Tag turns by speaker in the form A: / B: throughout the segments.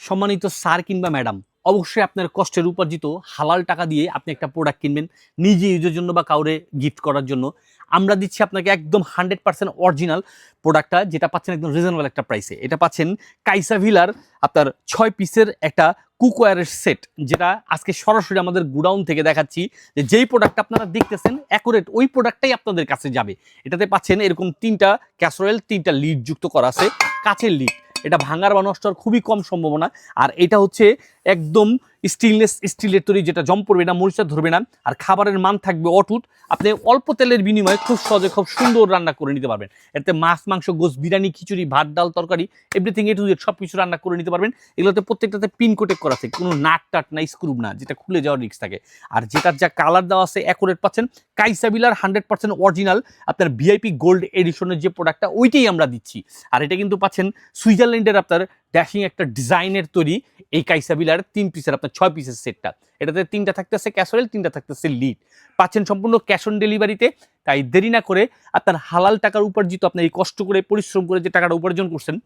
A: সম্মানিত স্যার কিংবা ম্যাডাম, অবশ্যই আপনার কষ্টের উপার্জিত হালাল টাকা দিয়ে আপনি একটা প্রোডাক্ট কিনবেন নিজে ইউজের জন্য বা কাউরে গিফট করার জন্য। আমরা দিচ্ছি আপনাকে একদম 100% অরিজিনাল প্রোডাক্টটা, যেটা পাচ্ছেন একদম রিজনেবল একটা প্রাইসে। এটা পাচ্ছেন কাইসাভিলার আপনার 6 পিসের একটা কুকওয়্যারের সেট, যেটা আজকে সরাসরি আমাদের গুডাউন থেকে দেখাচ্ছি। যে যেই প্রোডাক্ট আপনারা দেখতেছেন অ্যাকুরেট ওই প্রোডাক্টটাই আপনাদের কাছে যাবে। এটাতে পাচ্ছেন এরকম 3টা ক্যাসরোল, 3টা লিড যুক্ত করা আছে, কাচের লিড। এটা ভাঙার বা নষ্ট হওয়ার খুবই কম সম্ভাবনা। আর এটা হচ্ছে একদম স্টেনলেস স্টিলের তৈরি, যেটা জং পড়বে না, মরিচা ধরবে না, আর খাবারের মান থাকবে অটুট। আপনি অল্প তেলের বিনিময়ে খুব সহজে খুব সুন্দর রান্না করে নিতে পারবেন। এতে মাছ, মাংস, গোস, বিরিয়ানি, খিচুড়ি, ভাত, ডাল, তরকারি, এভরিথিং এ টু জেড সব কিছু রান্না করে নিতে পারবেন। এগুলোতে প্রত্যেকটাতে পিন কোটেক করা আছে, কোনো নাট টাট না, স্ক্রু না, যেটা খুলে যাওয়ার রিস্ক থাকে। আর যেটার যা কালার দেওয়া আছে অ্যাকুরেট পাচ্ছেন। কাইসাবিলার 100% অরিজিনাল আপনার ভিআইপি গোল্ড এডিশনের যে প্রোডাক্টটা ওইটাই আমরা দিচ্ছি। আর এটা কিন্তু পাচ্ছেন সুইজারল্যান্ডের আপনার ড্যাশিং একটা ডিজাইনের তৈরি এই কাইসাবিলার 3 পিসের আপনার 6 পিসের সেটটা। এটাতে 3টা থাকতেছে ক্যাসরোল, 3টা থাকতেছে লিড। পাচ্ছেন সম্পূর্ণ ক্যাশ অন ডেলিভারিতে। তাই দেরি না করে আপনার হালাল টাকার উপার্জিত, আপনার এই কষ্ট করে পরিশ্রম করে যে টাকাটা উপার্জন করছেন,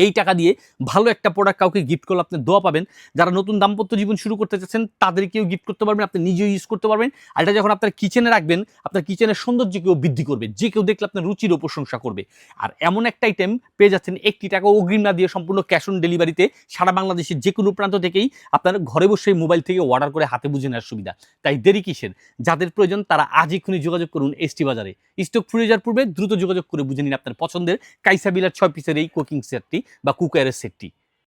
A: এই টাকা দিয়ে ভালো একটা প্রোডাক্ট কাউকে গিফট করলে আপনি দোয়া পাবেন। যারা নতুন দাম্পত্য জীবন শুরু করতে চাচ্ছেন তাদেরকেও গিফট করতে পারবেন, আপনি নিজেও ইউজ করতে পারবেন। আর এটা যখন আপনার কিচেনে রাখবেন, আপনার কিচেনের সৌন্দর্যকেও বৃদ্ধি করবে, যে কেউ দেখলে আপনার রুচিরও প্রশংসা করবে। আর এমন একটা আইটেম পেয়ে যাচ্ছেন 1টি টাকা অগ্রিম না দিয়ে সম্পূর্ণ ক্যাশ অন ডেলিভারিতে সারা বাংলাদেশের যে কোনো প্রান্ত থেকেই আপনার ঘরে বসে মোবাইল থেকে অর্ডার করে হাতে বুঝে নেওয়ার সুবিধা। তাই দেরি কিসের? যাদের প্রয়োজন তারা আজ এক্ষুনি যোগাযোগ করুন এসটি বাজারে। স্টক ফুরিয়ে যাওয়ার পূর্বে দ্রুত যোগাযোগ করে বুঝে নিন আপনার পছন্দের কাইসাবিলার 6 পিসের এই কুকিং সেটটি বা কুকারের সেটটি।